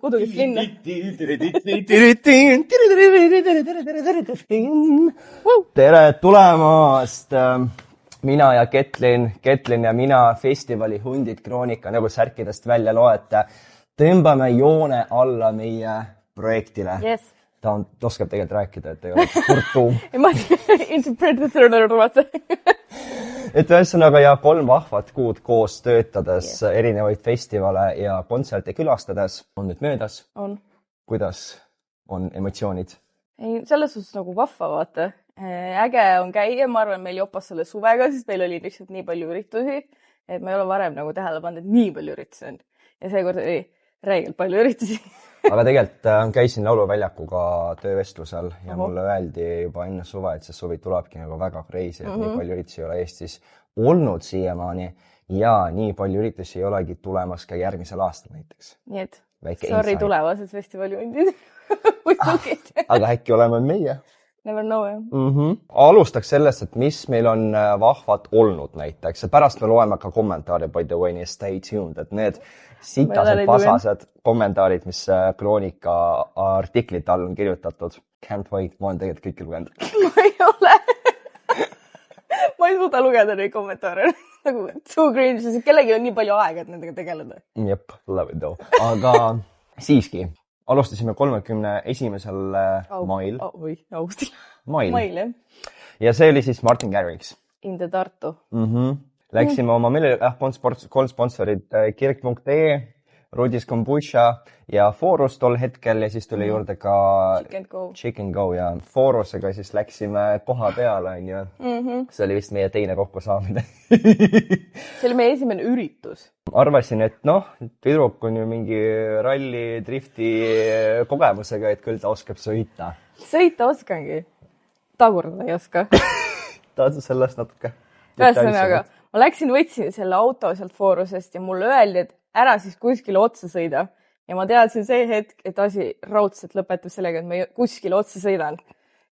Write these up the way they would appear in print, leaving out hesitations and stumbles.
kodukest linna. Tere tulemast! Mina ja Ketlin ja mina festivali Hundid Kroonika, nagu särkidest välja loete, tõmbame joone alla meie projektile. Yes. Ta oskab tegelikult rääkida, et ei ole kurtuum. Ma interpreted. Et ühesõnaga ja 3 vahvat kuud koos töötades erinevaid festivale ja kontserte külastades on nüüd möödas. On. Kuidas on emotsioonid? Ei, selles suhtes nagu vahva, vaata. Äge on käia, ma arvan, meil jopas selle suvega, sest meil oli lihtsalt nii palju üritusi, et ma ei ole varem nagu tähele pannud, et nii palju üritusi on. Ja seekord oli räigelt palju üritusi. Aga tegelikult käisin lauluväljakuga töövestlusel ja mulle öeldi juba enne suve, et see suvi tulebki nagu väga crazy, et nii palju üritusi ei ole Eestis olnud siiamaani ja nii palju üritusi ei olegi tulemas ka järgmisel aastal näiteks. Nii et, Väike sorry insight. tulevased festivali hundid. Aga äkki oleme meie? Never know, jah. Alustaks sellest, et mis meil on vahvad olnud näiteks. Pärast me loeme ka kommentaare, by the way, nii stay tuned, et need sitased pasased kommentaarid, mis Kroonika artiklite all on kirjutatud. Can't wait, ma olen tegelikult kõike lugenud. Ma ei ole. Ma ei suuda lugeda neid kommentaare. Nagu too cringe, sest kellegi on nii palju aega, et nendega tegeleda. Jep, love it though. Aga siiski, alustasime 31. mail. Augustil. Mail, jah. Ja see oli siis Martin Garrix. In the Tartu. Läksime oma kolm sponsorid kirk.ee, Rudis Kombucha ja Forus tol hetkel ja siis tuli juurde ka Chicken Go ja Forusega siis läksime koha peale, on ju. See oli vist meie teine kokkusaamine. See oli meie esimene üritus. Arvasin, et tüdruk on ju mingi ralli, drifti kogemusega, et küll ta oskab sõita. Sõita oskangi. Tagurda ei oska. Tahad sellest natuke? Ühesõnaga, ma läksin, võtsin selle auto sealt Forusest ja mulle öeldi, et ära siis kuskile otsa sõida. Ja ma teadsin see hetk, et asi raudselt lõpetab sellega, et ma kuskile otsa sõidan.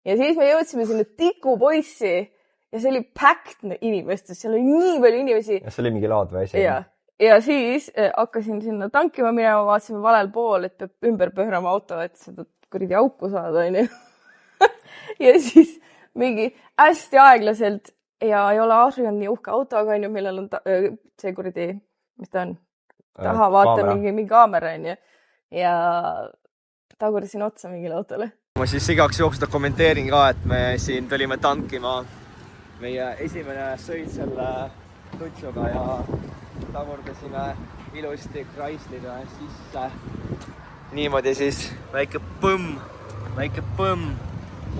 Ja siis me jõudsime sinna tikupoissi ja see oli packed inimestest, seal oli nii palju inimesi. Ja see oli mingi laadve asi. Ja siis hakkasin sinna tankima minema, vaatasime valel pool, et peab ümber pöörama auto, et seda kuridi auku saada. Ja siis mingi hästi aeglaselt ja ei ole Adrian nii uhke autoga, millel on see kuridi, mis ta on? Taha vaata mingi kaamera, ja tagurdasin otsa mingile autole. Ma siis igaks jooksuda kommenteerin ka, et me siin tulime tankima meie esimene sõid selle tutsuga ja tagurdasime ilusti Chryslile sisse. Niimoodi siis väike põmm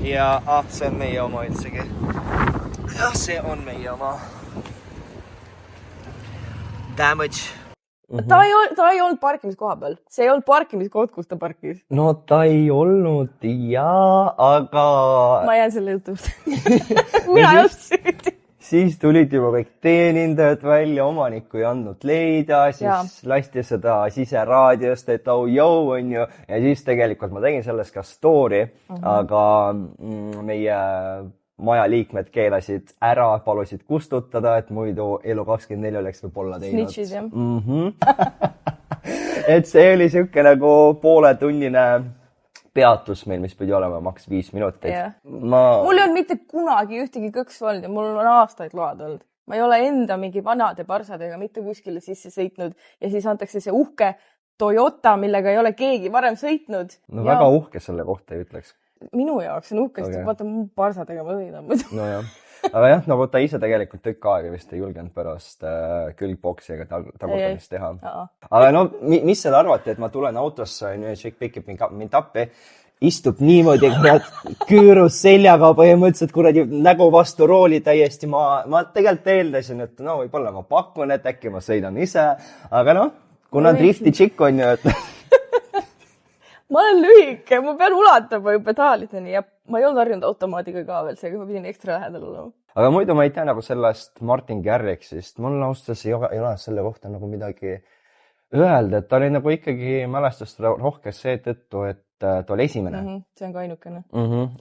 ja see on meie oma üldsegi. Ja see on meie oma. Damage. Ta ei olnud parkimiskoha peal. See ei olnud parkimiskoht, kus ta parkis. No ta ei olnud, aga... Ma jään selle jutust. Mina ei olnud süüdi. Siis tulid juba kõik teenindajad välja, omanikku ei andnud leida, siis lasti seda siseraadiost, et on ju. Ja siis tegelikult ma tegin sellest ka story, aga meie... maja liikmed keelasid ära, palusid kustutada, et muidu Elu 24 oleks võib-olla teinud. Snitchid, jah. Et see oli siuke nagu pooletunnine peatus meil, mis pidi olema maks 5 minutit. Mul ei olnud mitte kunagi ühtegi kõksu olnud ja mul on aastaid load olnud. Ma ei ole enda mingi vanade parsadega mitte kuskile sisse sõitnud ja siis antakse see uhke Toyota, millega ei ole keegi varem sõitnud. No väga uhke selle kohta ei ütleks. Minu jaoks on uhkest, vaata mu parsadega ma sõidan. No jah. Aga jah, nagu ta ise tegelikult tükk aega vist ei julgenud pärast külgboksiga tagurdamist teha. Aga mis seal arvati, et ma tulen autosse, Chick pikib mind appi, istub niimoodi, küürus seljaga põhimõtteliselt kuradi nägu vastu rooli täiesti. Ma tegelikult eeldasin, et võib-olla ma pakun, et äkki ma sõidan ise. Aga kuna drifti Chick on ju, et... Ma olen lühike, ma pean ulatama pedaalideni ja ma ei olnud harjunud automaadiga ka veel, seega ma pidin ekstra lähedal olema. Aga muidu ma ei tea nagu sellest Martin Garrixist. Mul austas ei ole selle kohta nagu midagi öelda, et ta oli nagu ikkagi mälestust rohkes see tõttu, et ta oli esimene. See on ka ainukene.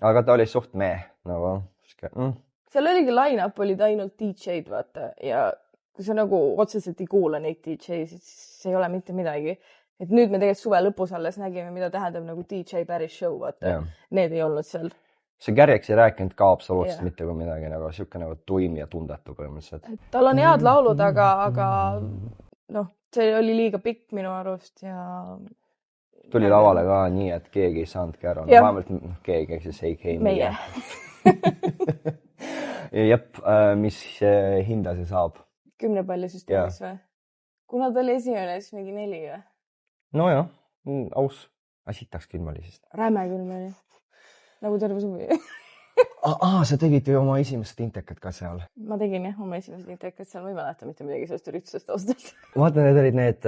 Aga ta oli suht nagu... Seal oligi line-up, olid ainult DJ-d, vaata, ja kui sa nagu otseselt ei kuula neid DJ-sid, siis ei ole mitte midagi. et nüüd me tegelikult suve lõpus alles nägime, mida tähendab nagu DJ Paris show, vaata. Need ei olnud seal. See Garrix ei rääkinud ka absoluutselt mitte kui midagi, nagu siuke nagu tuim ja tundetu põhimõtteliselt. Tal on head laulud, aga see oli liiga pikk minu arust ja... Tuli lavale ka nii, et keegi ei saanudki ära. Vähemalt keegi, siis ei keegi. Meie. Jep, mis hinda see saab? 10 palli süsteemis või? Kuna ta oli esimene, siis mingi 4 või? No jah, aus. Sitaks külm oli siis. Räme külm oli. Nagu terve suvi. Sa tegid ju oma esimest intekat ka seal. Ma tegin jah, oma esimest intekat seal. Ma ei mäleta mitte midagi sellest üritusest ausalt. Vaata, need olid need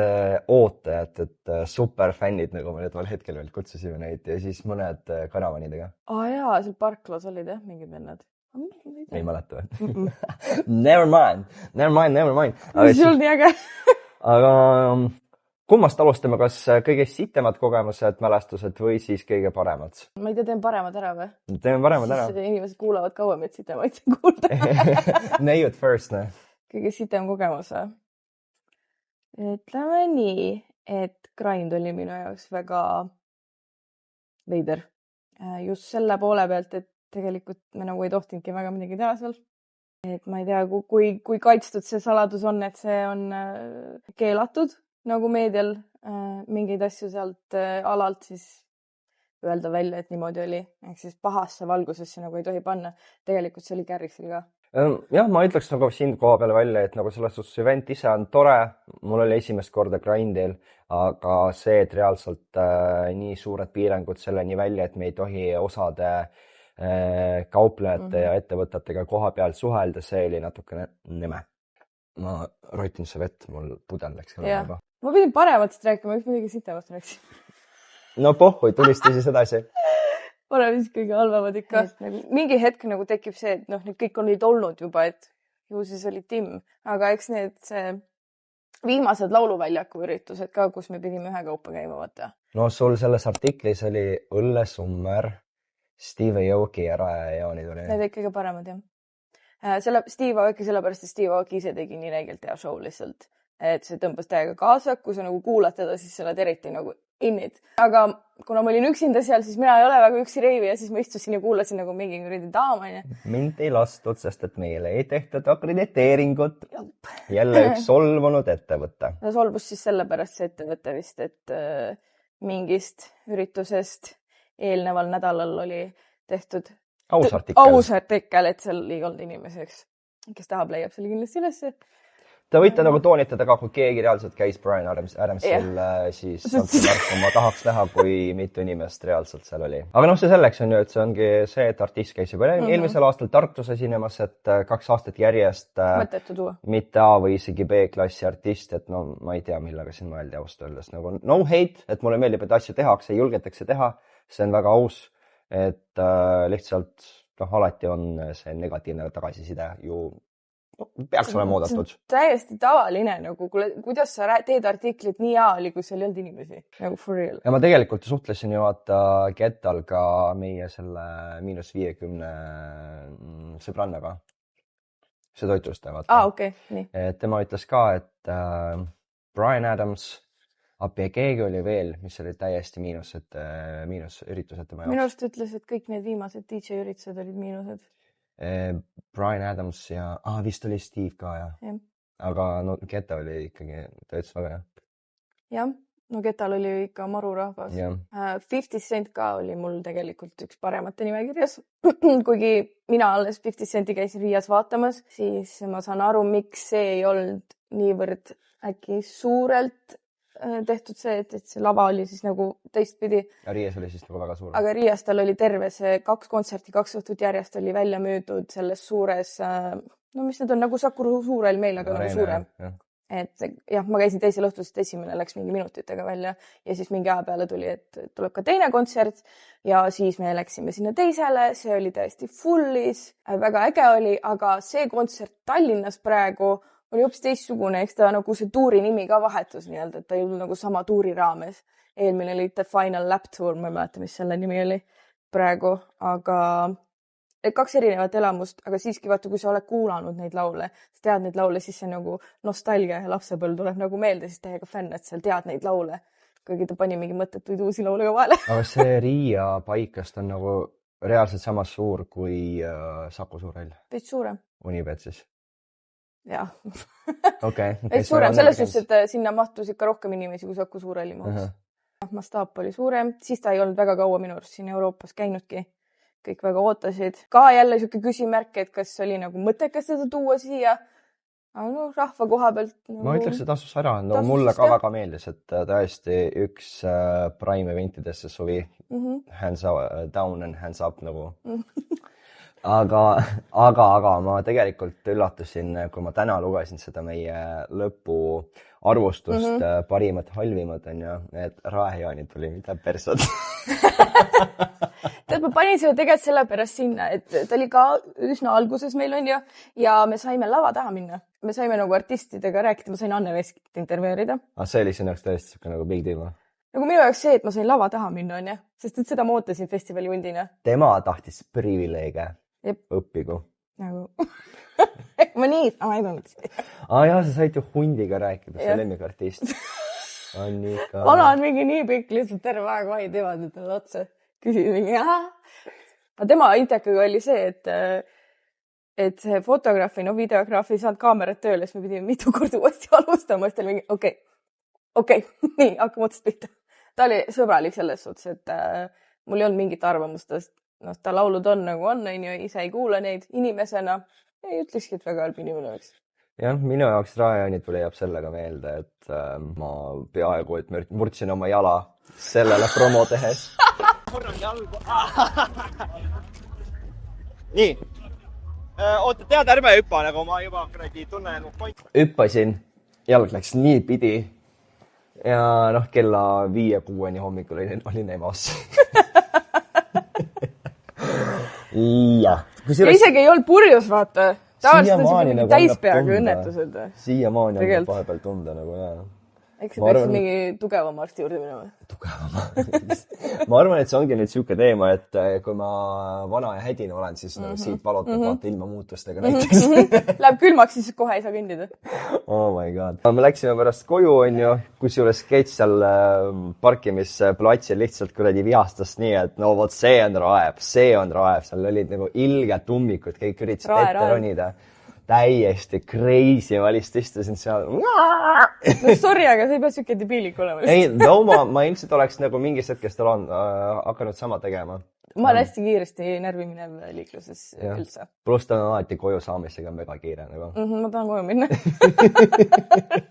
ootajad, et superfännid, nagu me need hetkel veel kutsusime neid ja siis mõned karavanidega. Jaa, seal parklas olid jah, mingid vennad. Ei mäleta või? Never mind. See oli nii äge. Aga kummast alustame, kas kõige sitemad kogemused, mälestused või siis kõige paremad? Ma ei tea, teeme paremad ära või? Teeme paremad ära. Siis inimesed kuulavad kauem, et sitemaid kuulda. Neiud first, ne? Kõige sitem kogemus või? Ütleme nii, et grind oli minu jaoks väga veider. Just selle poole pealt, et tegelikult me nagu ei tohtinudki väga midagi teha seal. Et ma ei tea, kui kaitstud see saladus on, et see on keelatud nagu meedial mingeid asju sealt alalt, siis öelda välja, et niimoodi oli. Ehk siis pahasse valgusesse nagu ei tohi panna. Tegelikult see oli Garrixil ka. Jah, ma ütleks nagu siin koha peale välja, et nagu selles suhtes event ise on tore. Mul oli esimest korda grindil, aga see, et reaalselt nii suured piirangud selleni välja, et me ei tohi osade kauplejate ja ettevõtetega koha pealt suhelda, see oli natukene nime. Ma roitin see vett, mul pudel läks ka juba. Ma pidin parematest rääkima, üks midagi sitemast rääksin. No pohhui, tulisti siis edasi. Parem siis kõige halvemad ikka. Mingi hetk nagu tekib see, et need kõik on nüüd olnud juba, et ju siis oli Tim. Aga eks need viimased lauluväljaku üritused ka, kus me pidime ühe kaupa käima, vaata. No sul selles artiklis oli Õlle Summer, Steve Aoki ja Rae Jaanid oli. Need kõige paremad, jah. Steve Aoki sellepärast, et Steve Aoki ise tegi nii räigelt hea show lihtsalt. Et see tõmbas täiega kaasa, kui sa nagu kuulad teda, siis sa oled eriti nagu innit. Aga kuna ma olin üksinda seal, siis mina ei ole väga üksi reivi ja siis ma istusin ja kuulasin nagu mingi kuradi daamani. Mind ei lastud, sest et meile ei tehtud akrediteeringut. Jälle üks solvunud ettevõte. Ta solvus siis sellepärast see ettevõte vist, et mingist üritusest eelneval nädalal oli tehtud aus artikkel, et seal ei olnud inimeseks. Kes tahab, leiab selle kindlasti ülesse. Te võite nagu toonitada ka, kui keegi reaalselt käis Brian Adamsil, siis andke märku, ma tahaks näha, kui mitu inimest reaalselt seal oli. Aga see selleks on ju, et see ongi see, et artist käis juba eelmisel aastal Tartus esinemas, et 2 aastat järjest mitte A või isegi B-klassi artist, et ma ei tea, millega siin mõeldi ausalt öeldes. Nagu no hate, et mulle meeldib, et asju tehakse, julgetakse teha, see on väga aus, et lihtsalt alati on see negatiivne tagasiside ju peaks olema oodatud. Täiesti tavaline, nagu kuidas sa teed artiklit nii hea, kui seal ei olnud inimesi, nagu for real. Ja ma tegelikult suhtlesin ju vaata Getal ka meie selle -50 sõbrannaga. See toitlustaja vaata. Okei, nii. Tema ütles ka, et Brian Adams, keegi oli veel, mis oli täiesti miinusüritused tema jaoks. Minu arust ütles, et kõik need viimased DJ üritused olid miinused. Brian Adams ja vist oli Steve ka ja. Aga Geta oli ikkagi, ta ütles väga hea. Jah, Getal oli ikka maru rahvas. 50 Cent ka oli mul tegelikult üks paremate nimekirjas. Kuigi mina alles 50 Centi käisin Riias vaatamas, siis ma saan aru, miks see ei olnud niivõrd äkki suurelt tehtud see, et see lava oli siis nagu teistpidi. Ja Riias oli siis nagu väga suur. Aga Riias tal oli terve see 2 kontserti, 2 õhtut järjest oli välja müüdud selles suures, mis need on nagu Sakuru suurel meil, aga nagu suurem. Et jah, ma käisin teisel õhtul, sest esimene läks mingi minutitega välja ja siis mingi aja peale tuli, et tuleb ka teine kontsert ja siis me läksime sinna teisele, see oli täiesti fullis, väga äge oli, aga see kontsert Tallinnas praegu oli hoopis teistsugune, eks ta nagu see tuuri nimi ka vahetus nii-öelda, et ta ei olnud nagu sama tuuri raames. Eelmine oli The Final Lap Tour, ma ei mäleta, mis selle nimi oli praegu, aga 2 erinevat elamust, aga siiski vaata, kui sa oled kuulanud neid laule, sa tead neid laule, siis see nagu nostalgia ja lapsepõlv tuleb nagu meelde, siis täiega fänn, et sa tead neid laule. kuigi ta pani mingi mõttetuid uusi laule ka vahele. Aga see Riia paikast on nagu reaalselt sama suur kui Saku Suurhall. Veits suurem. Unibet siis? Jah. Okay. Veits suurem, selles suhtes, et sinna mahtus ikka rohkem inimesi kui Saku Suurhalli mahtus. Mastaap oli suurem, siis ta ei olnud väga kaua minu arust siin Euroopas käinudki. Kõik väga ootasid. Ka jälle siuke küsimärk, et kas oli nagu mõttekas seda tuua siia. Aga no rahva koha pealt... Ma ütleks, et tasus ära. No, mulle ka väga meeldis, et tõesti üks prime eventidesse suvi. Hands down and hands up nagu. Aga ma tegelikult üllatusin, kui ma täna lugesin seda meie lõpu arvustust, parimad, halvimad on ju, et Raejaani tuli mida persad. Tead, ma panin selle tegelikult selle pärast sinna, et ta oli ka üsna alguses meil on ju, ja me saime lava taha minna. Me saime nagu artistidega rääkida, ma sain Anne Veskit intervjuerida. See oli sinu jaoks tõesti nagu big deal? Nagu minu jaoks see, et ma sain lava taha minna on ju, sest et seda ma ootasin festivali hundina. Tema tahtis privileege. Õppigu. Nagu... ma nii, ma ei tulnud. Jaa, sa said ju hundiga rääkida, see lemmikartist. Annika. Vana on mingi nii pikk, lihtsalt terve aeg vaid teevad nüüd talle otsa. Küsid mingi, aga tema intervjuu oli see, et see fotograafi, videograaf ei saanud kaamerat tööle, siis me pidime mitu korda uuesti alustama, siis ta oli mingi, okei, nii, hakkame otsast pihta. Ta oli sõbralik selles suhtes, et mul ei olnud mingit arvamust, ta laulud on nagu on, ise ei kuule neid inimesena. Ei ütlekski, et väga halb inimene oleks. Jah, minu jaoks Raejaani tuli jääb sellega meelde, et ma peaaegu et murdsin oma jala sellele promo tehes. Korran jalgu. Nii. Oota, tead, ärme hüppa, nagu ma juba tunnen. Hüppasin, jalg läks nii pidi ja kella 5-6 hommikul olin EMO-s. Ja isegi ei olnud purjus, vaata. Tavaliselt on see täispeaga õnnetused. Siiamaani on vahepeal tunda nagu jaa. Eks see peaks mingi tugevama arsti juurde minema. Tugevama. Ma arvan, et see ongi nüüd siuke teema, et kui ma vana ja hädine olen, siis siit valutab vaata ilma muutustega näiteks. Läheb külmaks, siis kohe ei saa kõndida. Oh my god. Me läksime pärast koju, on ju, kusjuures Sketš seal parkimisplatsil lihtsalt kuradi vihastas nii, et no vot see on raev. Seal olid nagu ilged ummikud, kõik üritasid ette ronida. Täiesti crazy, ma lihtsalt istusin seal. No sorry, aga see ei pea siuke debiilik olema. Ei, ma ilmselt oleks nagu mingist hetkest hakanud sama tegema. Ma olen hästi kiiresti närvi minev liikluses üldse. Pluss ta on alati koju saamisega väga kiire. Nagu. Ma tahan koju minna.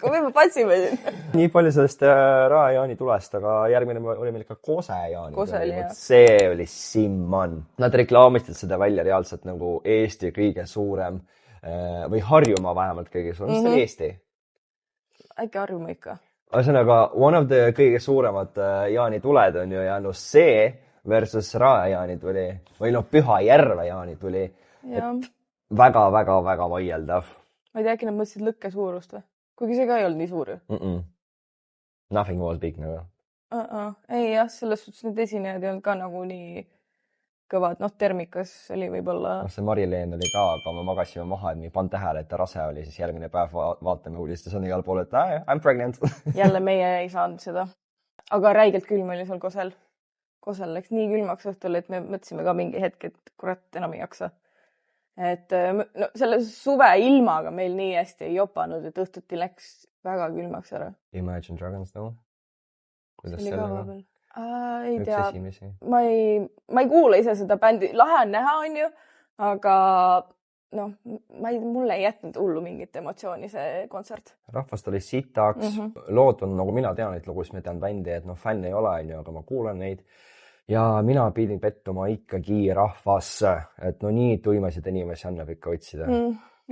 Kui me patsime siin. Nii palju sellest Raejaani tulest, aga järgmine oli meil ka Kosejaani. Kose oli, jah. See oli Simman. Nad reklaamistasid seda välja reaalselt nagu Eesti kõige suurem või Harjumaa vähemalt kõige suurem. Mis see oli Eesti? Äkki Harjumaa ikka. Ühesõnaga, one of the kõige suuremad Jaani tuled on ju ja see versus Raejaani tuli või Pühajärve Jaani tuli. Väga vaieldav. Ma ei tea, äkki nad mõtlesid lõkke suurust või? Kuigi see ka ei olnud nii suur ju. Nothing was big nagu. Ei jah, selles suhtes need esinejad ei olnud ka nagu nii kõvad. Termikas oli võib-olla... See Mari-Leen oli ka, aga me magasime maha, et me ei pannud tähele, et ta rase oli, siis järgmine päev vaatame uudistes on igal pool, et I'm pregnant. Jälle meie ei saanud seda. Aga räigelt külm oli seal Kosel. Kosel läks nii külmaks õhtul, et me mõtlesime ka mingi hetk, et kurat enam ei jaksa. Et selle suve ilmaga meil nii hästi ei jopanud, et õhtuti läks väga külmaks ära. Imagine Dragons, no? See oli ka vahepeal. Ei tea, ma ei kuula ise seda bändi, lahe on näha, on ju, aga mulle ei jätnud hullu mingit emotsiooni see kontsert. Rahvast oli sitaks, lood on, nagu mina tean neid lugu, siis ma tean bändi, et fänn ei ole, aga ma kuulan neid. Ja mina pidin pettuma ikkagi rahvasse, et nii tuimasid inimesi annab ikka otsida.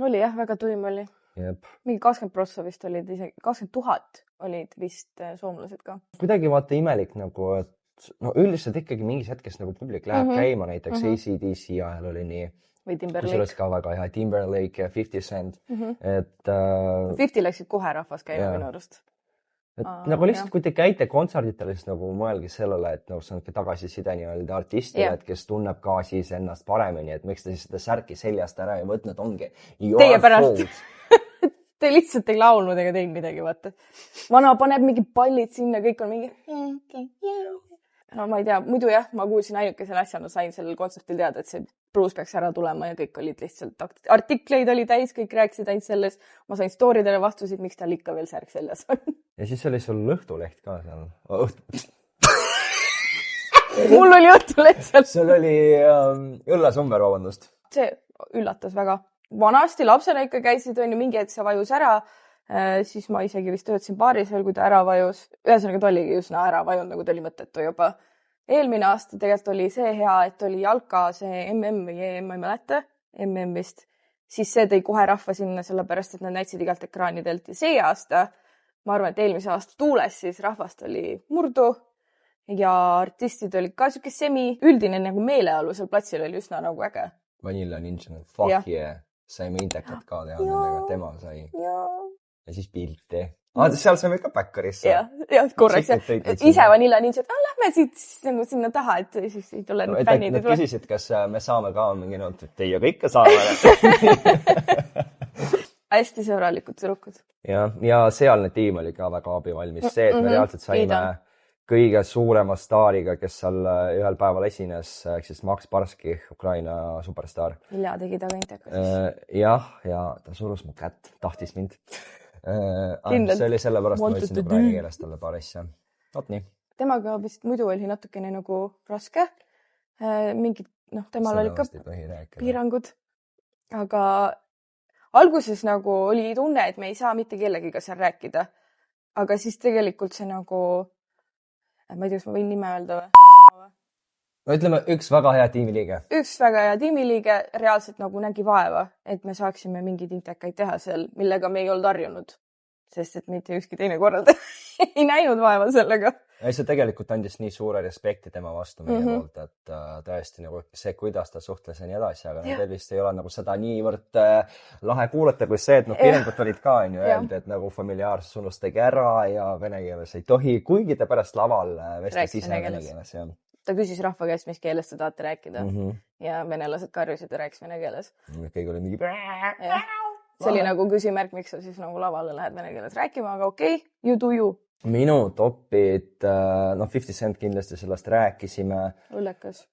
Oli jah, väga tuim oli. Mingi 20% vist olid, isegi 20 000 olid vist soomlased ka. Kuidagi vaata imelik nagu, et üldiselt ikkagi mingis hetkest nagu publik läheb käima, näiteks AC/DC ajal oli nii. Või Timberlake. Ka väga hea, Timberlake ja 50 Cent. 50 läksid kohe rahvas käima minu arust. Nagu lihtsalt, kui te käite kontserditel, siis nagu mõelgi sellele, et see on tagasiside nii-öelda artistile, kes tunneb ka siis ennast paremini, et miks te siis seda särki seljast ära ei võtnud, ongi teie pärast. ta lihtsalt ei laulnud ega teinud midagi, vaata. Vana paneb mingi pallid sinna, kõik on mingi... No ma ei tea, muidu jah, ma kuulsin ainukesel asjana, sain sellel kontsertil teada, et see Bruce peaks ära tulema ja kõik olid lihtsalt artikleid oli täis, kõik rääkisid ainult sellest. Ma sain storidele vastusid, miks tal ikka veel särk seljas on. Ja siis oli sul õhtuleht ka seal. Mul oli õhtuleht seal. Sul oli õllesumber, vabandust. See üllatas väga. Vanasti lapsena ikka käisid, on ju, mingi hetk see vajus ära. Siis ma isegi vist töötasin baaris veel, kui ta ära vajus. Ühesõnaga ta oligi üsna ära vajunud, nagu ta oli mõttetu juba. Eelmine aasta tegelikult oli see hea, et oli jalka see MM või EM, ma ei mäleta, MM vist. Siis see tõi kohe rahva sinna, sellepärast, et nad näitsid igalt ekraanidelt. Ja see aasta, ma arvan, et eelmise aasta tuules siis rahvast oli murdu ja artistid olid ka siuke üldine nagu meeleolu seal platsil oli üsna nagu äge. Vanilla Ninja, fuck yeah. Saime intekat ka teha nendega, tema sai. Ja siis pilti. Seal saime ka Backerisse. Ja korraks. Ise Vanilla Ninja, et lähme siit nagu sinna taha, et siis ei tule need fännid. Nad küsisid, kas me saame ka mingi teie kõike saame. Hästi sõbralikud tüdrukud. Ja sealne tiim oli ka väga abivalmis. See, et me reaalselt saime kõige suurema staariga, kes seal ühel päeval esines, ehk siis Max Barski, Ukraina superstar. Ilja tegi taga inteka siis. Ja ta surus mu kätt, tahtis mind. See oli sellepärast, ma ütlesin ukraina keeles talle paar asja. Oot nii. Temaga vist muidu oli natukene nagu raske. Mingid, temal oli ka piirangud. Aga alguses nagu oli tunne, et me ei saa mitte kellegiga seal rääkida. Aga siis tegelikult see nagu, ma ei tea, kas ma võin nime öelda või? No ütleme, üks väga hea tiimiliige. Üks väga hea tiimiliige reaalselt nagu nägi vaeva, et me saaksime mingeid intekaid teha seal, millega me ei olnud harjunud. Sest et mitte ükski teine korralda ei näinud vaeva sellega. Ja see tegelikult andis nii suure respekti tema vastu meie poolt, et tõesti nagu see, kuidas ta suhtles ja nii edasi, aga teil vist ei ole nagu seda niivõrd lahe kuulata, kui see, et piirangud olid ka öeldi, et nagu familiaarsus unustage ära ja vene keeles ei tohi, kuigi ta pärast laval vestles ise vene keeles. Ta küsis rahva käest, mis keeles te tahate rääkida ja venelased karjusid ja rääkis vene keeles. Kõik oli mingi... See oli nagu küsimärk, miks sa siis nagu lavale lähed vene keeles rääkima, aga okei, you do you. Minu topid, 50 Cent kindlasti sellest rääkisime. Õllekas.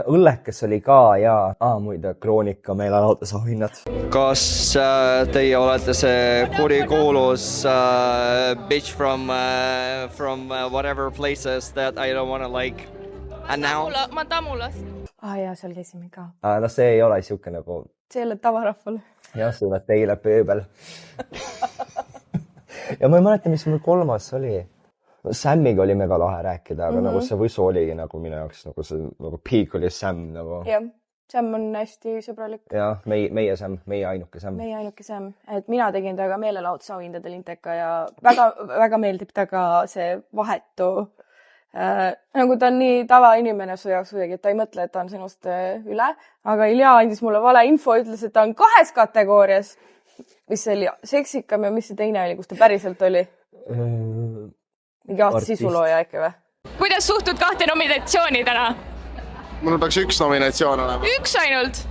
Õllekas oli ka ja muide Kroonika meelelahutusauhinnad. Kas teie olete see kurikuulus bitch from whatever places that I don't want to like announce? Ma Tamulast. Jaa, seal käisime ka. See ei ole siuke nagu... See ei ole tavarahvale. Jah, see on teile pööbel. Ja ma ei mäleta, mis mul kolmas oli. Sammiga oli mega lahe rääkida, aga nagu see võsu oligi nagu minu jaoks, nagu see nagu peak oli Sam nagu. Jah, Sam on hästi sõbralik. Jah, meie Sam, meie ainuke Sam. Meie ainuke Sam, et mina tegin taga meelelahutusauhindadel inteka ja väga meeldib taga see vahetu. Nagu ta on nii tavainimene su jaoks kuidagi, et ta ei mõtle, et ta on sinust üle, aga Ilja andis mulle vale info, ütles, et ta on 2 kategoorias, mis oli seksikam ja mis see teine oli, kus ta päriselt oli? Mingi aasta sisulooja äkki või? Kuidas suhtud 2 nominatsiooni täna? Mul peaks 1 nominatsioon olema. 1 ainult?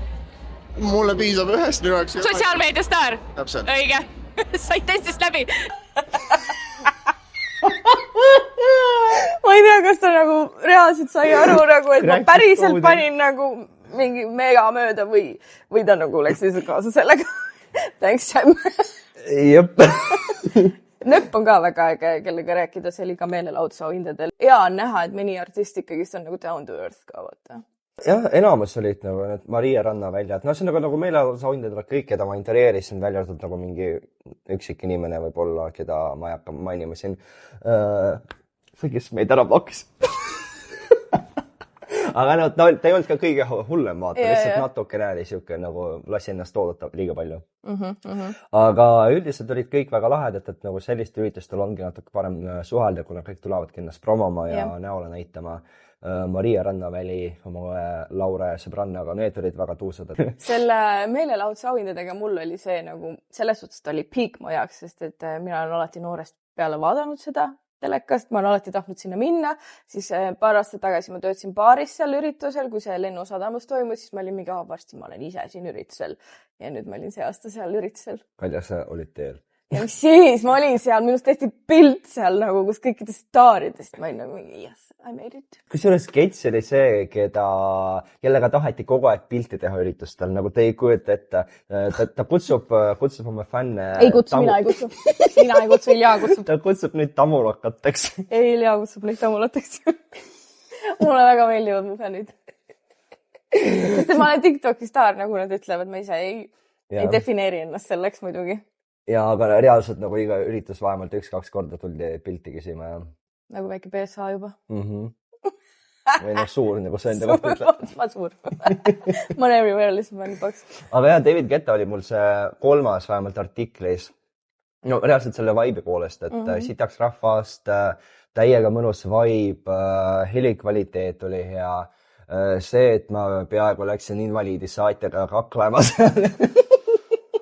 Mulle piisab 1 minu jaoks. Sotsiaalmeedia staar? Täpselt. Õige. Said testist läbi. Ma ei tea, kas ta nagu reaalselt sai aru, nagu, et ma päriselt panin nagu mingi mega mööda või ta nagu läks lihtsalt kaasa sellega. Thanks, Sam. Jep. Nöpp on ka väga äge, kellega rääkida, see oli ka meelelahutusauhindadel. Hea on näha, et mõni artist ikkagi on nagu down to earth ka, vaata. Jah, enamus olid nagu need Maria Ranna välja, et see on nagu meelelahutusauhindadel kõik, keda ma intervjueerisin välja arvatud nagu mingi üksik inimene võib-olla, keda ma ei hakka mainima siin. See, kes meid ära pakis. Aga ta ei olnud ka kõige hullem vaata, lihtsalt natukene oli siuke nagu lasi ennast oodata liiga palju. Aga üldiselt olid kõik väga lahedad, et nagu sellist üritustel ongi natuke parem suhelda, kuna kõik tulevadki ennast promoma ja näole näitama. Maria Rannaväli, oma Laura ja sõbrannaga, need olid väga tuusad. Selle meelelahutusauhindadega mul oli see nagu, selles suhtes ta oli peak mu jaoks, sest et mina olen alati noorest peale vaadanud seda telekast, ma olen alati tahtnud sinna minna, siis paar aastat tagasi ma töötasin baaris seal üritusel, kui see Lennusadamas toimus, siis ma olin mingi, varsti ma olen ise siin üritusel ja nüüd ma olin see aasta seal üritusel. Kalja, sa olid teel? Ja mis siis, ma olin seal, minust tehti pilt seal nagu, kus kõikidest staaridest, ma olin nagu, yes, I made it. Kusjuures Kets oli see, kellega taheti kogu aeg pilti teha üritustel, nagu te ei kujuta ette. Ta kutsub oma fänne... Ei kutsu, mina ei kutsu. Mina ei kutsu, Ilja kutsub. Ta kutsub nüüd tamulakateks. Ei, Ilja kutsub neid tamulateks. Mulle väga meeldivad mu fännid. Sest ma olen TikToki staar, nagu nad ütlevad, ma ise ei defineeri ennast selleks muidugi. Ja, aga reaalselt nagu iga üritus vähemalt 1-2 korda tuldi pilti küsima. Ja... Nagu väike BSA juba. Või suur, nagu see enda kohta ütleb. Ma suur. Ma olen everywhere, lihtsalt ma olen paks. Aga jah, David Guetta oli mul see 3. vähemalt artiklis. No reaalselt selle vibe'i poolest, et sitaks rahvast, täiega mõnus vibe, helikvaliteet oli hea. See, et ma peaaegu läksin invaliidisaatjaga kaklema seal.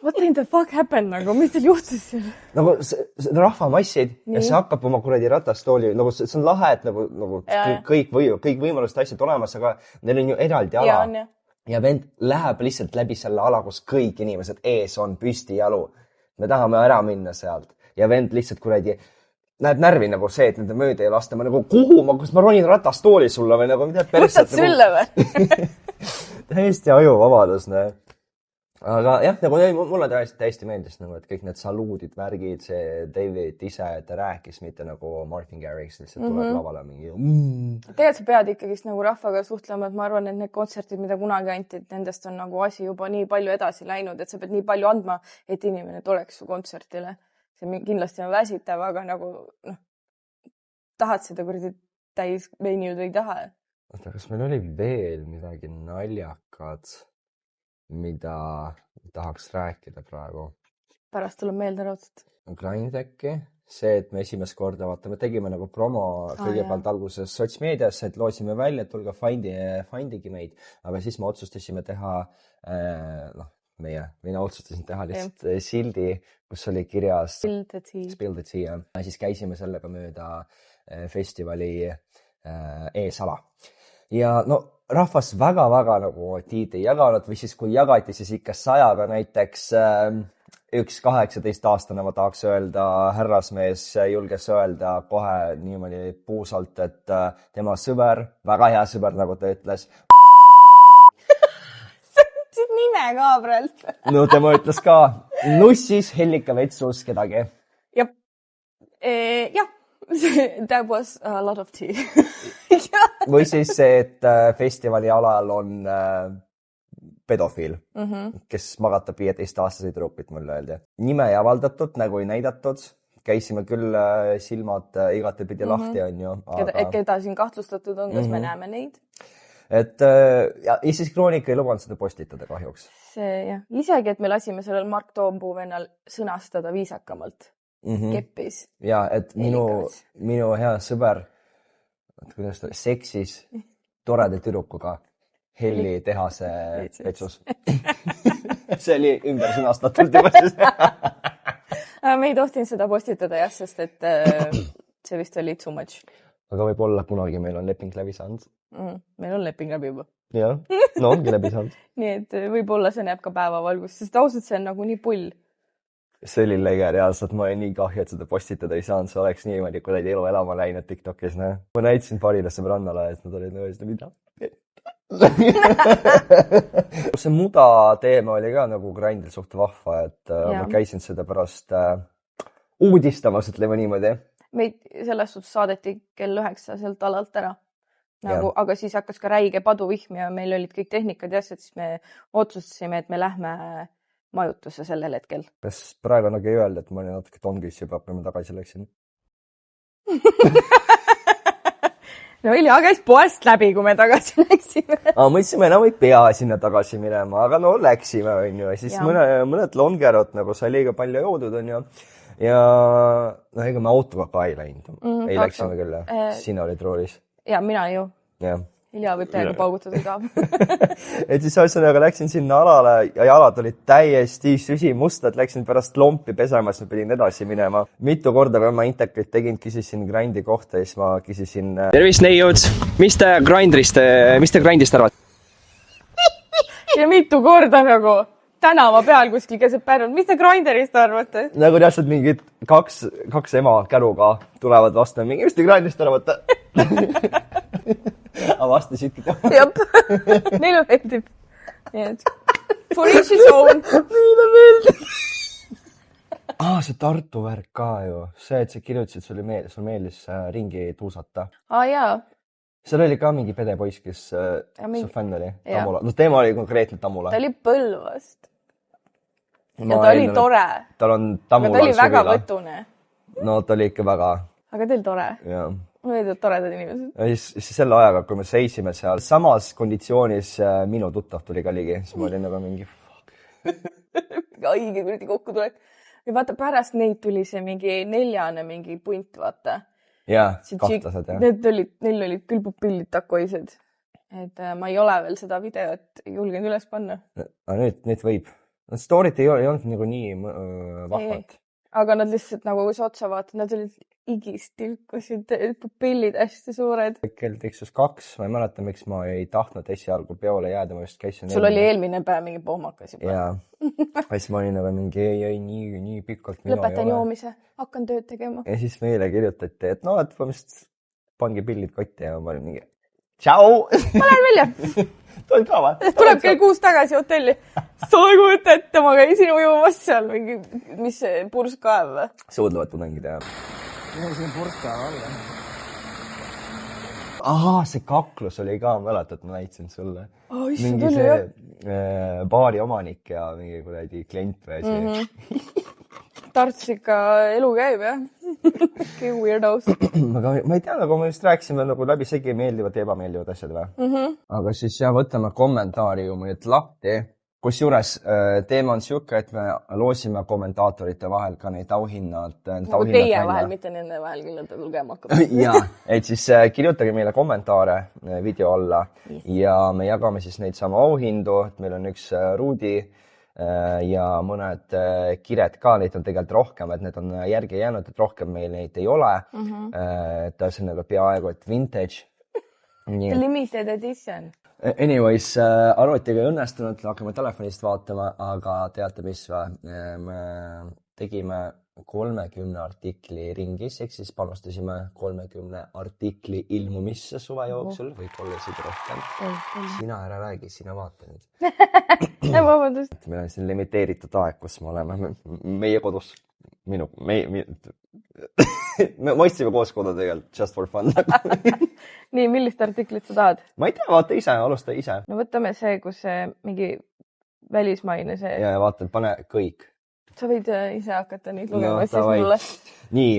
What in the fuck happened nagu, mis teil juhtus seal? Nagu see rahvamassid ja see hakkab oma kuradi ratastooli, nagu see on lahe, et nagu kõik võimalused asjad olemas, aga neil on ju eraldi ala. Ja vend läheb lihtsalt läbi selle ala, kus kõik inimesed ees on püsti jalu. Me tahame ära minna sealt ja vend lihtsalt kuradi näeb närvi nagu see, et nende mööda ei lasta. Ma nagu, kas ma ronin ratastooli sulle või nagu mida perset? Võtad sülle või? Täiesti ajuvabadus, ne? Aga jah, nagu mulle täiesti meeldis, nagu, et kõik need saluudid, värgid, see David ise, ta rääkis mitte nagu Martin Garrix, lihtsalt tuleb lavale mingi. Tegelikult sa pead ikkagist nagu rahvaga suhtlema, et ma arvan, et need kontserdid, mida kunagi anti, et nendest on nagu asi juba nii palju edasi läinud, et sa pead nii palju andma, et inimene tuleks su kontsertile. See kindlasti on väsitav, aga nagu tahad seda kuradi täis veiniud või ei taha. Oota, kas meil oli veel midagi naljakad? Mida tahaks rääkida praegu. Pärast tuleb meelde raudselt. Grind äkki. See, et me esimest korda me tegime nagu promo kõigepealt alguses sotsmeedias, et loosime välja, et tulge findigi meid. Aga siis me otsustasime teha, mina otsustasin teha lihtsalt sildi, kus oli kirjas Spill the tea. Ja siis käisime sellega mööda festivali eesala. Ja rahvas väga-väga nagu tiid ei jaganud või siis kui jagati, siis ikka 100-ga näiteks üks 18-aastane, ma tahaks öelda, härrasmees julges öelda kohe niimoodi puusalt, et tema sõber, väga hea sõber, nagu ta ütles. Sa ütlesid nime ka praegu. No tema ütles ka nussis, hellika vetsus kedagi. Jah. That was a lot of tea. Või siis see, et festivali alal on pedofiil, kes magatab 15-aastaseid tüdrukuid, mulle öeldi. Nime ei avaldatud, nagu ei näidatud. Käisime küll silmad igatepidi lahti, on ju. Keda siin kahtlustatud on, kas me näeme neid? Ja siis Kroonika ei lubanud seda postitada kahjuks. Isegi, et me lasime sellel Mark Toompuu vennal sõnastada viisakamalt. Keppis. Ja, et minu hea sõber kuidas ta seksis toreda tüdrukuga Helli tehase vetsus. See oli ümber sõnastatult juba siis. Me ei tohtinud seda postitada jah, sest et see vist oli too much. Aga võib-olla kunagi meil on leping läbi saanud. Meil on leping läbi juba. Jah, ongi läbi saanud. Nii et võib-olla see näeb ka päevavalgust, sest ausalt see on nagu nii pull. See oli lege reaalselt, ma olin nii kahju, et seda postitada ei saanud, see oleks niimoodi, kui olid elu elama läinud TikTokis. Ma näitasin paarile sõbrannale, et nad olid nõusid, mida? See muda teema oli ka nagu grindil suht vahva, et ma käisin seda pärast uudistamas, ütleme niimoodi. Meid selles suhtes saadeti kell 9 sealt alalt ära. Aga siis hakkas ka räige paduvihm ja meil olid kõik tehnikad ja asjad, siis me otsustasime, et me lähme majutusse sellel hetkel. Kas praegu nagu ei öelda, et ma olin natuke tongis juba, kui ma tagasi läksin? No Ilja käis poest läbi, kui me tagasi läksime. Mõtlesime, ei pea sinna tagasi minema, aga läksime, on ju. Ja siis mõned longerot nagu sai liiga palju joodud, on ju. Ja ega me autoga ka ei läinud. Ei läksime küll, sina olid roolis. Ja mina ju. Ja. Ilja võib täiega paugutada ka. Et siis ühesõnaga läksin sinna alale ja jalad olid täiesti süsimustad, läksin pärast lompi pesema, siis ma pidin edasi minema. Mitu korda veel ma intekrit tegin, küsisin grindi kohta ja siis ma küsisin... Tervist, neiud! Mis te grindist arvad? Ja mitu korda nagu tänava peal kuskil käsib pärnud. Mis te grinderist arvate? Nagu tähtsalt mingid kaks ema käruga tulevad vastu. Mis te grindist arvate? Aga vastasidki tema. Jep. Neile meeldib. For each his own. Neile meeldib. See Tartu värk ka ju. See, et sa kirjutasid, sul meeldis ringi tuusata. Jaa. Seal oli ka mingi pedepoiss, kes su fänn oli. Tamula. No teema oli konkreetselt Tamula. Ta oli Põlvast. Ja ta oli tore. Tal on Tamula suvila. Ta oli väga võtune. No ta oli ikka väga. Aga teil tore. Jaa. Mulle olid toredad inimesed. Ja siis selle ajaga, kui me seisime seal samas konditsioonis, minu tuttav tuli ka ligi. Siis ma olin nagu mingi fuck. Õige kuradi kokku tulek. Ja vaata, pärast neid tuli see mingi 4 mingi punt, vaata. Jaa, kahtlased, jah. Neil olid küll pupillid takoised. Et ma ei ole veel seda videot julgen üles panna. Aga nüüd võib. Story't ei olnud nagu nii vahvad. Aga nad lihtsalt nagu, kui sa otsa vaatad, nad olid igist tilkusid, pupillid hästi suured. Kell tiksus 2, ma ei mäleta, miks ma ei tahtnud esialgu peole jääda, ma just käisin... Sul oli eelmine päev mingi pohmakas juba. Jaa. Siis ma olin nagu mingi ei, nii pikalt minu lõpetan joomise, hakkan tööd tegema. Ja siis meile kirjutati, et no, et pange pillid kotti ja ma olin mingi tšau! Ma lähen välja! Tuled ka või? Tuleb kell 6 tagasi hotelli. Sa kujuta ette, ma käisin ujumas seal mingi, mis see purskaev või? Suudlevad tudengid, jah. Mis siin purskaev olla? See kaklus oli ka, mäletad, ma näitasin sulle. Mingi see baari omanik ja mingi kuradi klient või asi. Tarts ikka elu käib, jah? Mingi weirdos. Aga ma ei tea, nagu me just rääkisime nagu läbi segi meeldivad ja ebameeldivad asjad või? Aga siis võtame kommentaari ju mõned lahti. Kusjuures teema on siuke, et me loosime kommentaatorite vahel ka neid auhinnad. Nagu teie vahel, mitte nende vahel, küll nad lugema hakkab. Jaa, et siis kirjutage meile kommentaare video alla ja me jagame siis neid sama auhindu, et meil on üks Ruudi ja mõned kired ka, neid on tegelikult rohkem, et need on järgi jäänud, et rohkem meil neid ei ole. Ta on nagu peaaegu, et vintage. Limited edition. Anyways, arvutiga ei õnnestunud, hakkame telefonist vaatama, aga teate mis või? Me tegime 30 artikli ringis, ehk siis panustasime 30 artikli ilmumisse suve jooksul, võib-olla isegi rohkem. Sina ära räägi, sina vaata nüüd. Vabandust. Meil on siin limiteeritud aeg, kus me oleme meie kodus. Me otsime koos kodu tegelikult, just for fun. Nii, millist artiklit sa tahad? Ma ei tea, vaata ise, alusta ise. No võtame see, kus see mingi välismaine see... Ja vaata, pane kõik. Sa võid ise hakata neid lugema siis mulle. Nii,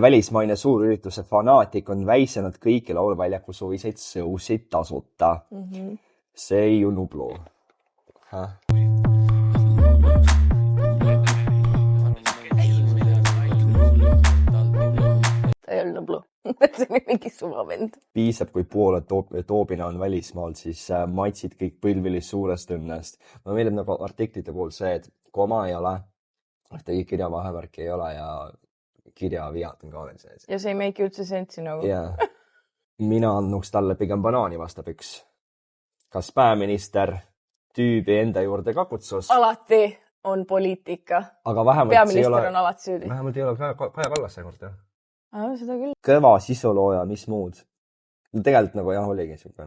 välismaine suurürituse fanaatik on väisenud kõiki laulväljaku suviseid sõusid tasuta. See ei ju nublu. Ei olnud nublu. See oli mingi suvavend. Piisab, kui poole toobina on välismaal, siis matsid kõik põlvilis suurest õnnest. Ma meeldib nagu artiklite puhul see, et koma ei ole, ühtegi kirja vahemärki ei ole ja kirja viad on ka veel sees. Ja see ei make üldse sensi nagu. Yeah. Mina annuks talle pigem banaani, vastab üks. Kas pääminister tüübi enda juurde ka kutsus? Alati on poliitika. Aga vähemalt peaminister on alati süüdi. Vähemalt ei ole Kaja Kallas seekord, jah? Seda küll. Kõva sisulooja, mis muud? No tegelikult nagu jah, oligi siuke.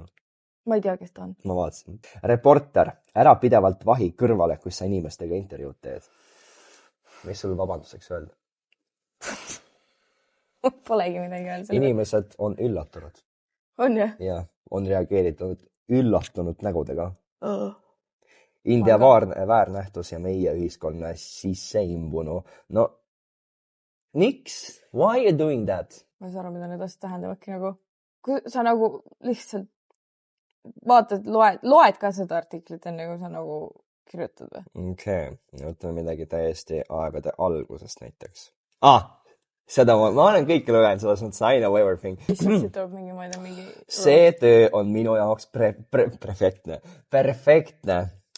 Ma ei tea, kes ta on. Ma vaatasin. Reporter, ära pidevalt vahi kõrvale, kui sa inimestega intervjuud teed. Mis sul vabanduseks öelda? Polegi midagi öelda. Inimesed on üllatunud. On jah? Ja, on reageeritud üllatunud nägudega. India väärnähtus ja meie ühiskonna sisse imbunu. No, miks? Why are you doing that? Ma ei saa aru, mida need asjad tähendavadki nagu. Kui sa nagu lihtsalt vaatad, loed ka seda artiklit enne, kui sa nagu kirjutad või? Võtame midagi täiesti aegade algusest näiteks. seda ma olen kõike lugenud, selles mõttes I know everything. Siit tuleb mingi, ma ei tea, mingi... See töö on minu jaoks perfektne.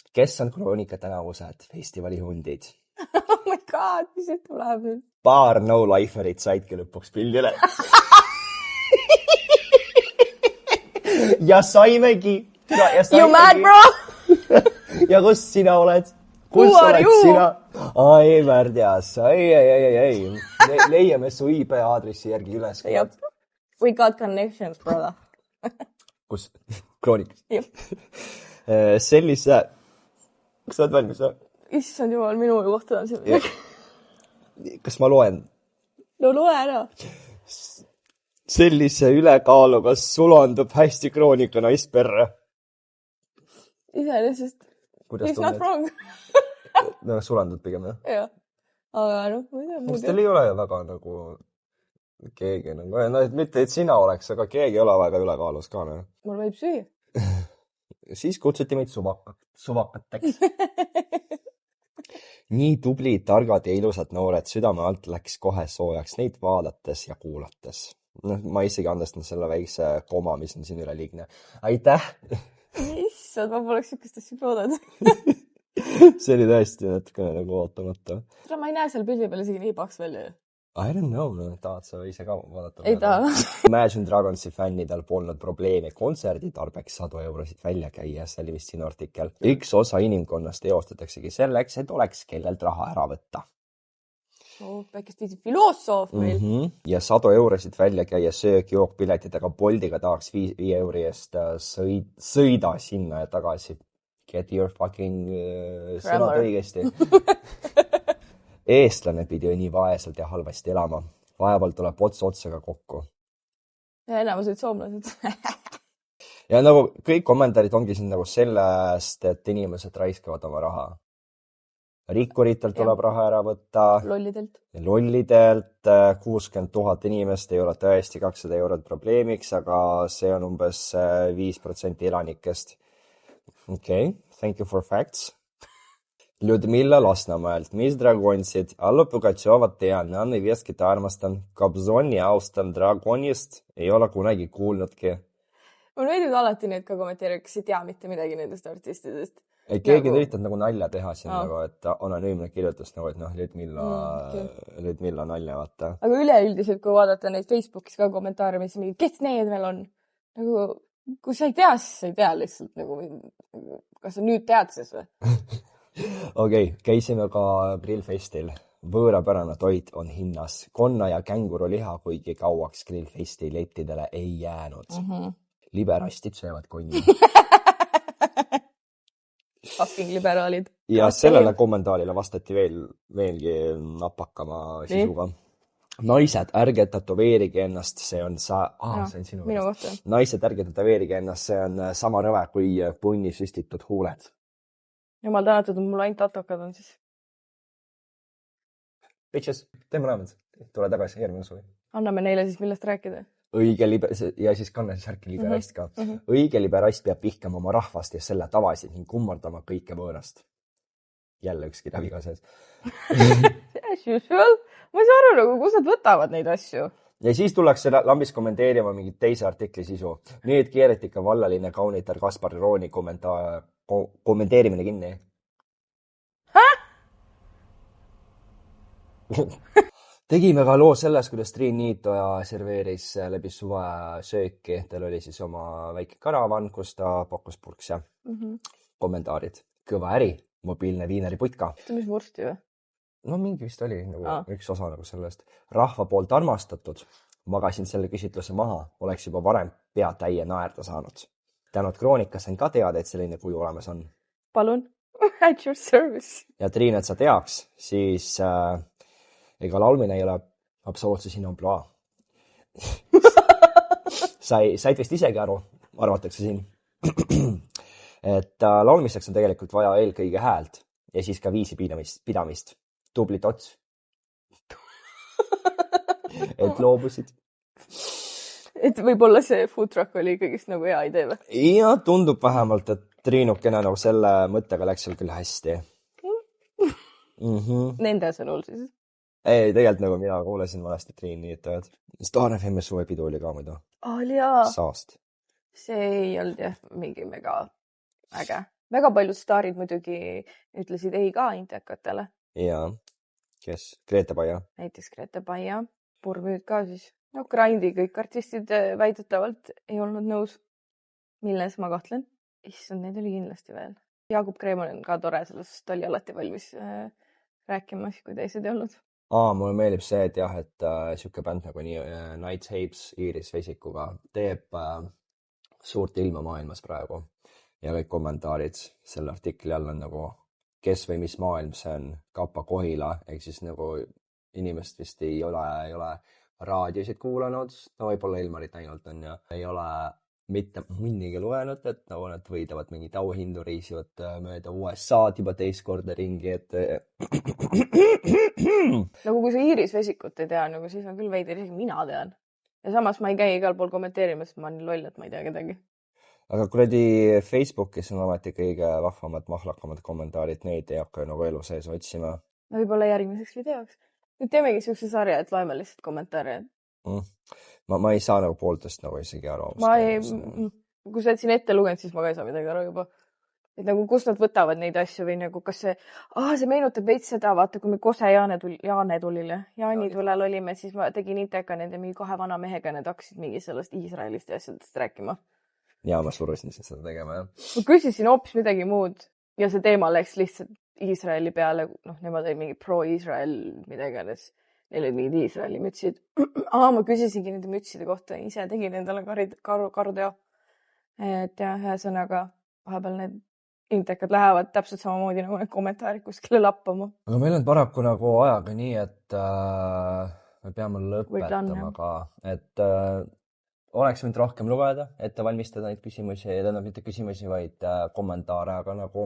Kes on Kroonika tänavused festivali hundid? Oh my god, mis siit tuleb nüüd? Paar no-liferit saidki lõpuks pildile. ja saimegi. You mad, bro? ja kus sina oled? Kus oled sina? Ai, Märdias. Ei. Leiame su IP aadressi järgi üles. Yep. We got connections, brother. Kus? Kroonikas. Yep. Sellise... Kas sa oled valmis? Issand jumal, minu kohta on see midagi. Kas ma loen? No loe ära. Sellise ülekaaluga sulandub hästi Kroonika naisperre. Iseenesest. It's not wrong. No sulandud pigem, jah? Jah. Aga noh, ma ei tea. Kas teil ei ole väga nagu keegi nagu... No, mitte, et sina oleks, aga keegi ei ole väga ülekaalus ka, noh. Mul võib süüa. Siis kutsuti meid suvakateks. Nii tubli, targad ja ilusad noored, südame alt läks kohe soojaks neid vaadates ja kuulates. No, ma isegi andestan selle väikse koma, mis on siin üleliigne. Aitäh! Issad, ma poleks sükest asju poodad. See oli tõesti natukene nagu ootamata. Ma ei näe seal pildi peal isegi nii paks välja. I don't know, no, tahad sa ise ka vaadata? Ei taha. Imagine Dragonsi fännidel polnud probleemi kontserdi tarbeks 100 eurosid välja käia, see oli vist siin artikkel. Üks osa inimkonnast eostataksegi selleks, et oleks kellelt raha ära võtta. Väikest viisi filosoof meil. Ja 100 eurosid välja käia söög jookpiletid, aga Boltiga tahaks 5 euri eest sõida sinna ja tagasi. Get your fucking sõnad õigesti. Eestlane pidi nii vaeselt ja halvasti elama. Vaheval tuleb otsaga kokku. Ja enamus olid soomlased. ja nagu kõik kommentaarid ongi siin nagu sellest, et inimesed raiskavad oma raha. Rikkuritelt tuleb raha ära võtta. Lollidelt 60 000 inimest ei ole tõesti 200 eurot probleemiks, aga see on umbes 5% elanikest. Okay, thank you for facts. Людмила Lasnamäelt, mis dragonsid, Allo Pugatšova tean, Anni Veskita armastan, Kabzoni austan dragonist, ei ole kunagi kuulnudki. Mul veidid alati need ka kommenteerivad, kes ei tea mitte midagi nendest artistidest. Ei, keegi üritad nagu nalja teha siin, nagu, et anonüümne kirjutas, nagu, et noh, Ludmilla nalja vaata. Aga üleüldiselt, kui vaadata neid Facebookis ka kommentaare, mis mingi, kes need veel on? Nagu, kui sa ei tea, siis sa ei tea lihtsalt. Nagu, kas sa nüüd tead siis või? Okei, käisime ka grillfestil. Võõrapärane toit on hinnas. Konna ja känguru liha, kuigi kauaks grillfesti lettidele ei jäänud. Liberastid söövad konni. Fucking liberaalid. Ja sellele kommentaarile vastati veelgi napakama sisuga. Naised, ärge tätoveerige ennast, see on see on sinu kohta. Naised, ärge tätoveerige ennast, see on sama rõve kui punni süstitud huuled. Jumal tänatud, mul ainult tatokad on siis. Bitches, teeme mõlemad. Tule tagasi, järgmine suvi. Anname neile siis millest rääkida. Ja siis kanna siis ärke liberast ka. Õige liberast peab vihkama oma rahvast ja selle tavasid ning kummardama kõike võõrast. Jälle üks kirja viga sees. As usual. Ma ei saa aru, nagu, kus nad võtavad neid asju. Ja siis tullakse lambis kommenteerima mingit teise artikli sisu. Nüüd keereti ikka vallaline kaunitar Kaspar Rooni kommenteerimine kinni. Tegime ka loo selles, kuidas Triin Niitoja serveeris läbi suve sööki. Teil oli siis oma väike karavan, kus ta pakkus purks ja kommentaarid. Kõva äri, mobiilne viineriputka. See on mis vorsti või? No mingi vist oli nagu üks osa nagu sellest. Rahva poolt armastatud. Magasin selle küsitluse maha. Oleks juba varem pea täie naerda saanud. Tänud Kroonika sain ka teada, et selline kuju olemas on. Palun. At your service. Ja Triin, et sa teaks, siis ega laulmine ei ole absoluutse sinu amploa. Said vist isegi aru, arvatakse siin. Et laulmiseks on tegelikult vaja eelkõige häält ja siis ka viisi pidamist. Tubli tots. Et loobusid. Et võib-olla see food truck oli kõigist nagu hea idee või? Ja tundub vähemalt, et Triinukene nagu selle mõttega läks seal küll hästi. Nende sõnul siis? ei, tegelikult nagu mina kuulasin valesti Triin Niitavad. Star FM suvepidu oli ka muidu. Oli jaa. Saast. See ei olnud jah mingi mega äge. Väga paljud staarid muidugi ütlesid ei ka intekatele. Jaa. Kes? Grete Paia? Näiteks Grete Paia. Purmüüd ka siis. No Grandi kõik artistid väidetavalt ei olnud nõus. Milles ma kahtlen? Issand, neid oli kindlasti veel. Jaagup Kreemon on ka tore, sellest oli alati valmis rääkima, kui teised ei olnud. Mulle meeldib see, et jah, et siuke bänd nagu nii Night Apes Iiris Vesikuga teeb suurt ilma maailmas praegu. Ja kõik kommentaarid selle artikli all on nagu kes või mis maailm see on, Kapa Kohila, ehk siis nagu inimest vist ei ole raadiosid kuulanud, no võib-olla Ilmarit ainult on ja ei ole mitte mõnigi lugenud, et nagu nad võidavad mingit auhindu, reisivad mööda USA-d juba teist korda ringi, et nagu kui sa Iiris Vesikut ei tea, nagu siis on küll veider, isegi mina tean. Ja samas ma ei käi igal pool kommenteerimas, ma olen loll, et ma ei tea kedagi. Aga kuradi Facebookis on alati kõige vahvamad, mahlakamad kommentaarid, neid ei hakka nagu elu sees otsima. No võib-olla järgmiseks videoks. Nüüd teemegi siukse sarja, et loeme lihtsalt kommentaare. Ma ei saa nagu pooltest nagu isegi aru. Kui sa oled siin ette lugenud, siis ma ka ei saa midagi aru juba. Et nagu kust nad võtavad neid asju või nagu kas see meenutab veits seda, vaata kui me Kose Jaanitulel olime, siis ma tegin inteka nende mingi 2 vana mehega, need hakkasid mingi sellest Iisraelist ja asjadest rääkima. Ja ma surusin seda tegema, jah. Ma küsisin hoopis midagi muud ja see teema läks lihtsalt Iisraeli peale, nemad olid mingi pro-Iisrael, mida iganes. Neil olid mingid Iisraeli mütsid. Ma küsisingi nende mütside kohta, ise tegin endale karuteo. Et jah, ühesõnaga vahepeal need intekad lähevad täpselt samamoodi nagu need kommentaarid kuskile lappama. Aga meil on paraku nagu ajaga nii, et me peame lõpetama ka, et oleks võinud rohkem lugeda, ette valmistada neid küsimusi, ja tähendab mitte küsimusi, vaid kommentaare, aga nagu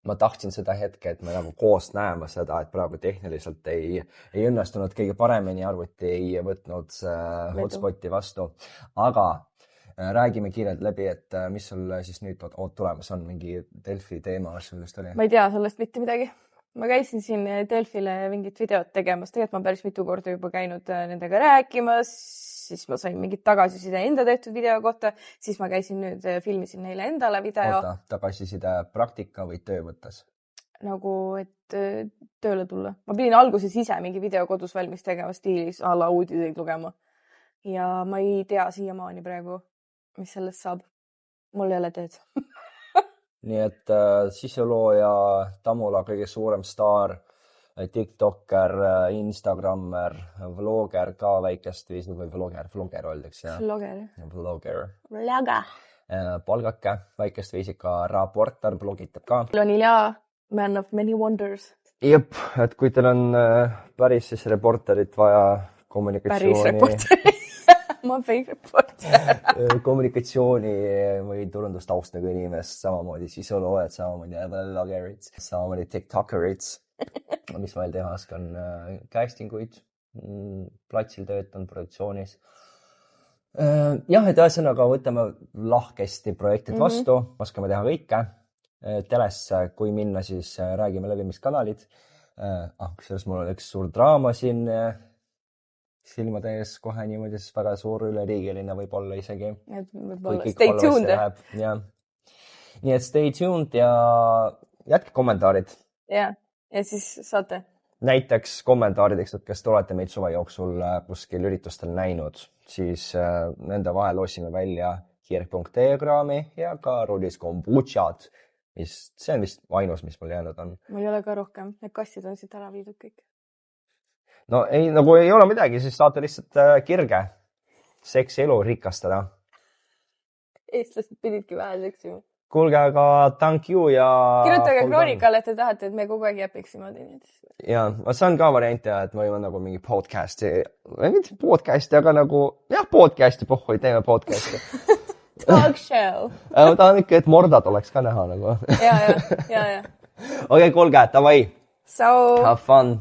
ma tahtsin seda hetke, et me nagu koos näeme seda, et praegu tehniliselt ei õnnestunud kõige paremini, arvuti ei võtnud hotspoti vastu. Aga räägime kiirelt läbi, et mis sul siis nüüd tulemas on, mingi Delfi teema, mis sellest oli? Ma ei tea sellest mitte midagi. Ma käisin siin Delfile mingit videot tegemas, tegelikult ma päris mitu korda juba käinud nendega rääkimas, siis ma sain mingit tagasiside enda tehtud video kohta, siis ma käisin nüüd, filmisin neile endale video. Oota, tagasiside praktika või töö võttes? Nagu, et tööle tulla. Ma pidin alguses ise mingi video kodus valmis tegema stiilis, alla uudiseid lugema. Ja ma ei tea siiamaani praegu, mis sellest saab. Mul ei ole teed. Nii et sisulooja Tamula kõige suurem staar, TikToker, Instagrammer, vlogger ka väikest viisi või vlogger oldaks. Vlogger. Palgake väikest viisi ka raporter, blogitab ka. Lonilja, man of many wonders. Jep, et kui teil on päris siis reporterit vaja kommunikatsiooni. Päris reporterit. Ma fake report. Kommunikatsiooni või turundustaustaga inimest, samamoodi sisuloojad, samamoodi vloggerid, samamoodi tiktokerid. Mis ma veel teha oskan? Castinguid, platsil töötan, produktsioonis. Jah, et ühesõnaga võtame lahkesti projektid vastu, oskame teha kõike. Telesse, kui minna, siis räägime läbi, mis kanalid. Kusjuures mul on üks suur draama siin silmade ees kohe niimoodi, siis väga suur üleriigiline võib olla isegi. Stay tuned. Nii et stay tuned ja jätke kommentaarid. Ja siis saate. Näiteks kommentaarideks, et kes te olete meid suve jooksul kuskil üritustel näinud, siis nende vahel loosime välja Kirk.diagrami ja ka Rudis Kombutšad. See on vist ainus, mis mul jäänud on. Mul ei ole ka rohkem. Need kastid on siit ära viidud kõik. No ei, nagu ei ole midagi, siis saate lihtsalt kirge seksi elu rikastada. Eestlased pididki vähe seksima. Kuulge, aga thank you ja... Kirjutage Kroonikale, et te tahate, et me kogu aeg jäpiksime. Ja, see on ka variant ja, et me võime nagu mingi podcasti, aga nagu, jah, podcasti pohhui, teeme podcasti. Talk show. Ma tahan ikka, et mordad oleks ka näha nagu. Ja. Okei, kuulge, davai. So. Have fun.